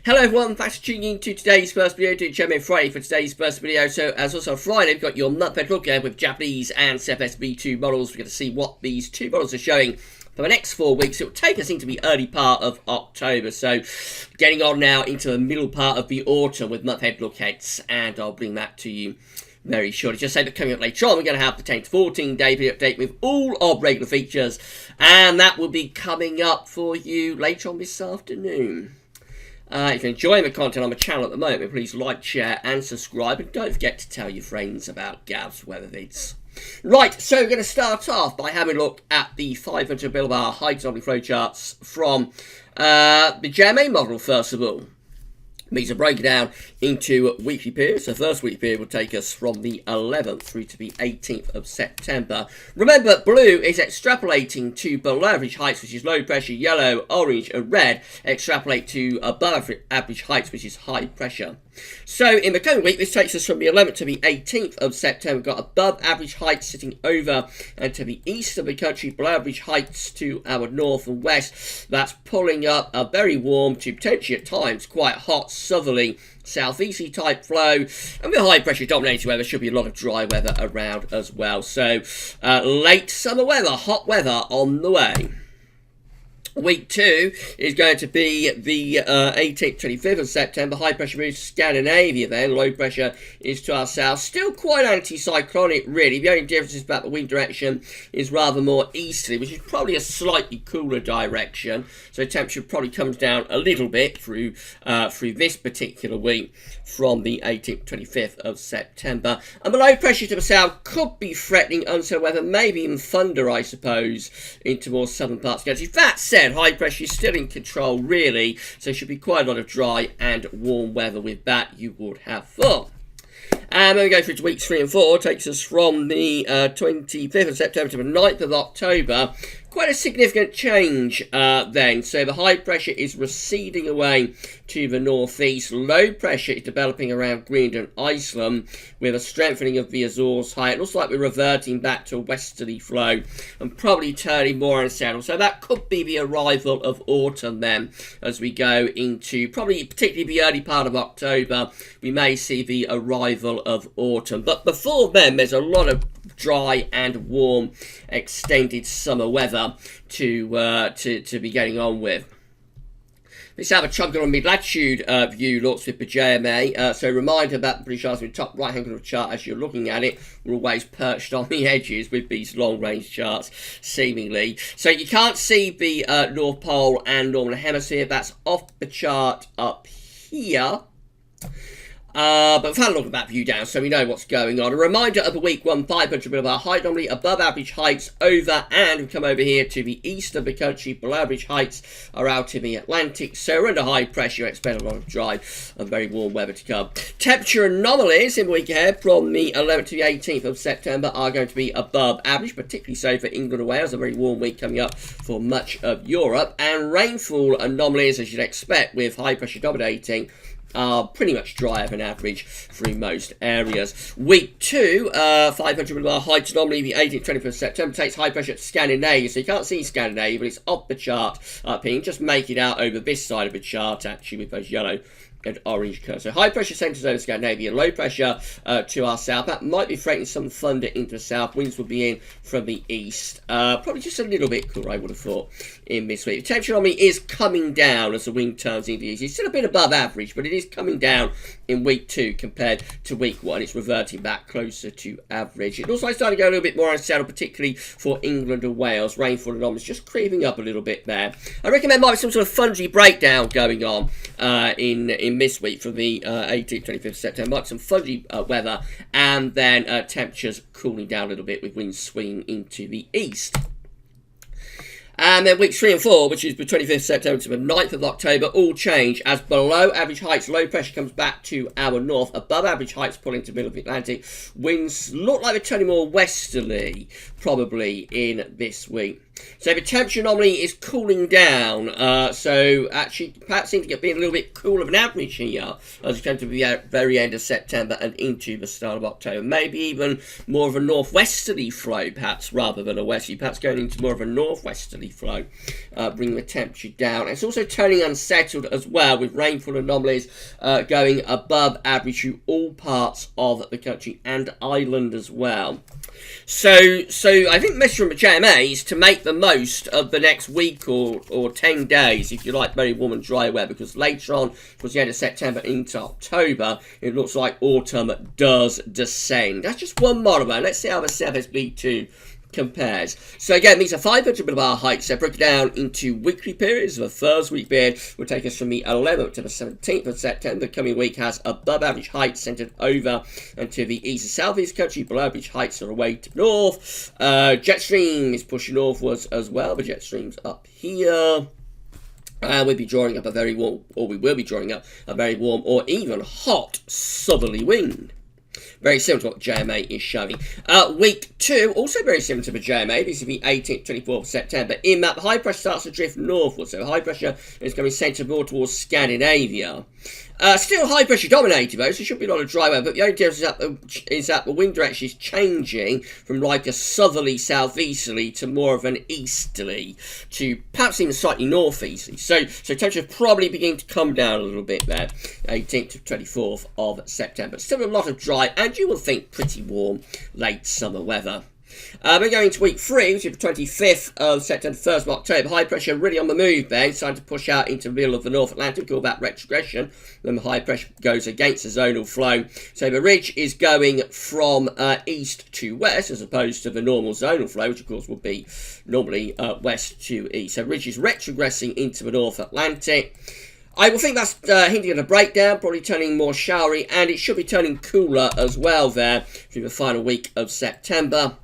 Hello everyone, thanks for tuning in to today's first video, doing JMA Friday for today's first video. So as also on Friday, we've got your month-end look with Japanese and CFSB2 models. We're going to see what these two models are showing for the next 4 weeks. It will take us into the early part of October, so getting on now into the middle part of the autumn with month-end look heads, and I'll bring that to you very shortly. Just say that coming up later on, we're going to have the 10 to 14 day video update with all of regular features, and that will be coming up for you later on this afternoon. If you're enjoying the content on my channel at the moment, please like, share and subscribe, and don't forget to tell your friends about Gav's weather vids. Right, so we're going to start off by having a look at the 500 millibar height anomaly flowcharts from the JMA model first of all. These are broken down into weekly periods. So the first weekly period will take us from the 11th through to the 18th of September. Remember, blue is extrapolating to below average heights, which is low pressure, yellow, orange and red extrapolate to above average heights, which is high pressure. So in the coming week, this takes us from the 11th to the 18th of September. We've got above average heights sitting over and to the east of the country, below average heights to our north and west. That's pulling up a very warm to potentially at times quite hot southerly southeasterly type flow, and with high pressure dominating weather, should be a lot of dry weather around as well. So late summer weather, hot weather on the way. Week 2 is going to be the 18th, 25th of September. High pressure moves to Scandinavia then. Low pressure is to our south. Still quite anticyclonic, really. The only difference is that the wind direction is rather more easterly, which is probably a slightly cooler direction. So temperature probably comes down a little bit through this particular week from the 18th, 25th of September. And the low pressure to the south could be threatening unsettled weather, maybe even thunder, I suppose, into more southern parts of the country. That said, high pressure is still in control, really, so should be quite a lot of dry and warm weather with that you would have fun. And then we go through to weeks 3 and 4, takes us from the 25th of September to the 9th of October. Quite a significant change then. So the high pressure is receding away to the northeast. Low pressure is developing around Greenland and Iceland with a strengthening of the Azores high. It looks like we're reverting back to a westerly flow and probably turning more unsettled. So that could be the arrival of autumn then as we go into probably particularly the early part of October. We may see the arrival of autumn. But before then, there's a lot of dry and warm extended summer weather to be getting on with. Let's have a chunk on mid-latitude view looks with the JMA. So reminder that the British Isles top right hand corner chart as you're looking at it, we're always perched on the edges with these long range charts seemingly. So you can't see the North Pole and Northern Hemisphere. That's off the chart up here. But we've had a look at that view down, so we know what's going on. A reminder of the week 1 500 millibar height anomaly, above average heights over, and we come over here to the east of the country. Below average heights are out in the Atlantic, so we're under high pressure. Expect a lot of dry and very warm weather to come. Temperature anomalies in the week ahead from the 11th to the 18th of September are going to be above average, particularly so for England and Wales. A very warm week coming up for much of Europe, and rainfall anomalies, as you'd expect, with high pressure dominating, are pretty much drier than average through most areas. Week 2, 500 millibar height anomaly, the 18th, 21st of September, takes high pressure to Scandinavia. So you can't see Scandinavia, but it's off the chart up here. You can just make it out over this side of the chart, actually, with those yellow and orange curves. So high pressure centres over Scandinavia, low pressure to our south. That might be threatening some thunder into the south. Winds will be in from the east. Probably just a little bit cooler, I would have thought, in this week. The temperature on me is coming down as the wind turns into the east. It's still a bit above average, but it is coming down in week 2 compared to week 1. It's reverting back closer to average. It also starting to go a little bit more unsettled, particularly for England and Wales. Rainfall anomalies just creeping up a little bit there. I recommend there might be some sort of fungy breakdown going on in this week from the 18th, 25th September. Might be some fungy weather, and then temperatures cooling down a little bit with winds swinging into the east. And then weeks 3 and 4, which is the 25th September to the 9th of October, all change as below average heights, low pressure comes back to our north, above average heights pulling to the middle of the Atlantic. Winds look like they're turning more westerly, probably in this week. So the temperature anomaly is cooling down, so actually perhaps seems to get being a little bit cooler than average here as we come to the very end of September and into the start of October. Maybe even more of a northwesterly flow, perhaps, rather than a westerly, perhaps going into more of a northwesterly flow, bringing the temperature down. It's also turning unsettled as well, with rainfall anomalies going above average through all parts of the country and island as well. So I think the message from the JMA is to make the most of the next week or 10 days, if you like, very warm and dry weather, because later on, towards the end of September into October, it looks like autumn does descend. That's just one model, man. Let's see how the CFSB2 compares. So again, these are 500 millibar heights. So broken down into weekly periods. The first week period will take us from the 11th to the 17th of September. The coming week has above average heights centered over and to the east and southeast country. Below average heights are away to north. Jet stream is pushing northwards as well. The jet stream's up here. And we'll be drawing up a very warm, or we will be drawing up a very warm or even hot southerly wind. Very similar to what JMA is showing. Week 2, also very similar to the JMA. This is the 18th, 24th of September. In that, the high pressure starts to drift northwards. So high pressure is going to be centered more towards Scandinavia. Still high pressure dominated though, so there should be a lot of dry weather, but the only difference is that the wind direction is changing from like a southerly southeasterly to more of an easterly to perhaps even slightly northeasterly. So temperature probably beginning to come down a little bit there, 18th to 24th of September. Still a lot of dry and you will think pretty warm late summer weather. We're going to week 3, which is the 25th of September, 1st of October. High pressure really on the move there, starting to push out into the middle of the North Atlantic, call that retrogression. Then the high pressure goes against the zonal flow. So the ridge is going from east to west, as opposed to the normal zonal flow, which of course would be normally west to east. So ridge is retrogressing into the North Atlantic. I will think that's hinting at a breakdown, probably turning more showery, and it should be turning cooler as well there through the final week of September.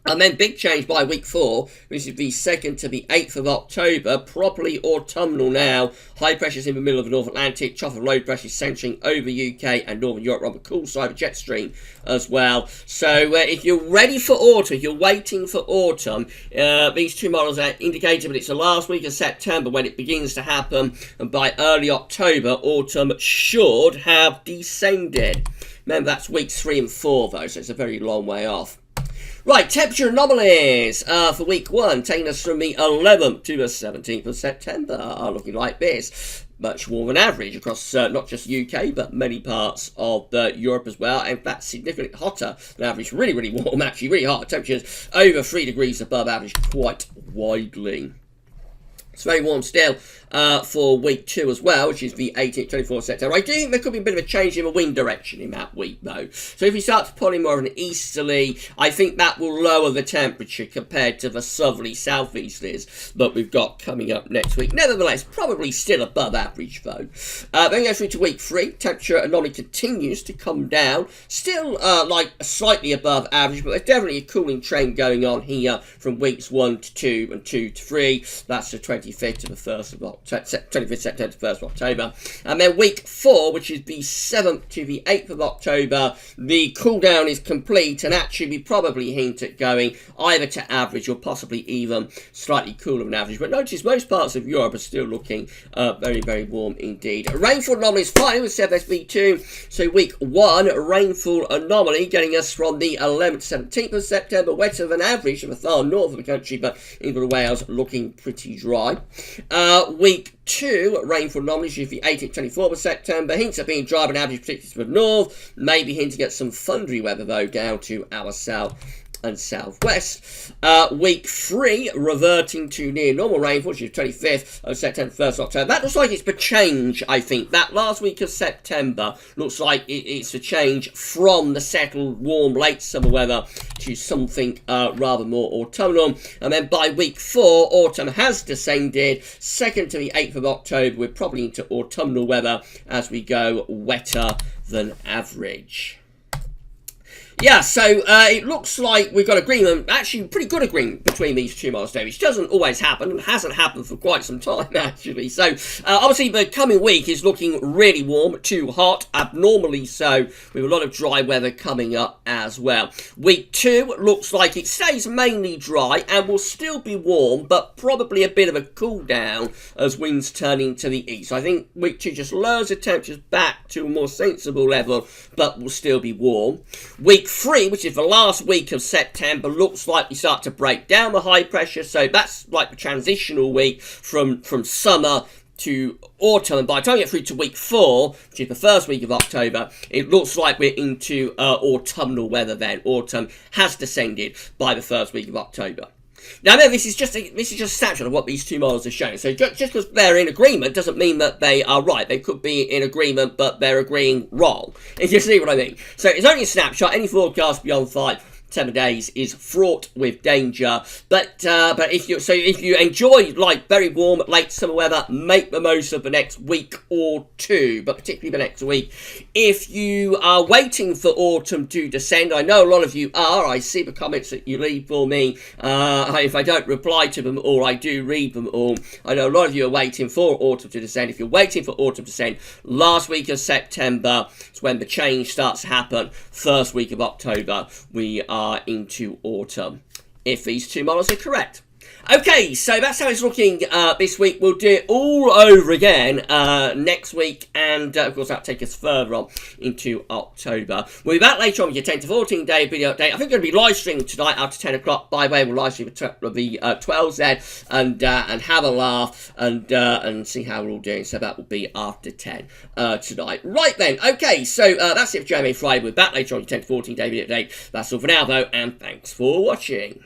And then big change by week 4, which is the 2nd to the 8th of October, properly autumnal now. High pressures in the middle of the North Atlantic, trough of low pressure centering over UK and Northern Europe on the cool side of jet stream as well. So if you're ready for autumn, if you're waiting for autumn, these two models are indicating that it's the last week of September when it begins to happen, and by early October, autumn should have descended. Remember, that's weeks 3 and 4 though, so it's a very long way off. Right, temperature anomalies for week 1, taking us from the 11th to the 17th of September, are looking like this. Much warmer than average across not just UK, but many parts of Europe as well. In fact, significantly hotter than average. Really, really warm, actually. Really hot. Temperatures over 3 degrees above average quite widely. It's very warm still for week 2 as well, which is the 18th, 24th September. I do think there could be a bit of a change in the wind direction in that week, though. So if we start to pull in more of an easterly, I think that will lower the temperature compared to the southerly southeasterlies that we've got coming up next week. Nevertheless, probably still above average, though. Then we go through to week 3. Temperature anomaly continues to come down. Still, like, slightly above average, but there's definitely a cooling trend going on here from weeks 1 to 2 and 2 to 3. That's the 25th to the 1st of October. 25th September to 1st of October. And then week 4, which is the 7th to the 8th of October, the cool down is complete, and actually we probably hint at going either to average or possibly even slightly cooler than average. But notice most parts of Europe are still looking very, very warm indeed. Rainfall anomaly is fine with CFSB2. So week 1, rainfall anomaly getting us from the 11th to 17th of September, wetter than average in the far north of the country, but England and Wales looking pretty dry. Week 2, rainfall anomaly is the 18th, 24th of September. Hints at being dry and average, particularly to the north. Maybe hinting at some thundery weather, though, down to our south and southwest. Week 3, reverting to near normal rainfall, which is 25th of September, 1st of October. That looks like it's a change, I think. That last week of September looks like it's a change from the settled, warm, late summer weather to something rather more autumnal. And then by week 4, autumn has descended. 2nd to the 8th of October, we're probably into autumnal weather as we go wetter than average. Yeah, so it looks like we've got agreement, actually pretty good agreement between these two models there, which doesn't always happen and hasn't happened for quite some time actually. So obviously the coming week is looking really warm, too hot, abnormally so, with a lot of dry weather coming up as well. Week 2 looks like it stays mainly dry and will still be warm, but probably a bit of a cool down as winds turn into the east. I think week 2 just lowers the temperatures back to a more sensible level, but will still be warm. Week 3, which is the last week of September, looks like we start to break down the high pressure, so that's like the transitional week from summer to autumn, and by the time we get through to week 4, which is the first week of October, it looks like we're into autumnal weather then. Autumn has descended by the first week of October. Now, remember, this is just a snapshot of what these two models are showing. So just because they're in agreement doesn't mean that they are right. They could be in agreement, but they're agreeing wrong. If you see what I mean. So it's only a snapshot. Any forecast beyond 7 days is fraught with danger, but if you enjoy like very warm late summer weather, make the most of the next week or two, but particularly the next week. If you are waiting for autumn to descend, I know a lot of you are. I see the comments that you leave for me. If I don't reply to them all, I do read them all. I know a lot of you are waiting for autumn to descend. If you're waiting for autumn to descend, last week of September is when the change starts to happen. First week of October, we are into autumn, if these two models are correct. Okay, so that's how it's looking this week. We'll do it all over again next week, and of course that'll take us further on into October. We'll be back later on with your 10 to 14 day video update. I think we're going to be live streaming tonight after 10 o'clock. By the way, we'll live stream the 12s then, and have a laugh and see how we're all doing. So that will be after 10 tonight. Right then, okay, so that's it for JMA Friday. We're back later on with your 10 to 14 day video update. That's all for now though, and thanks for watching.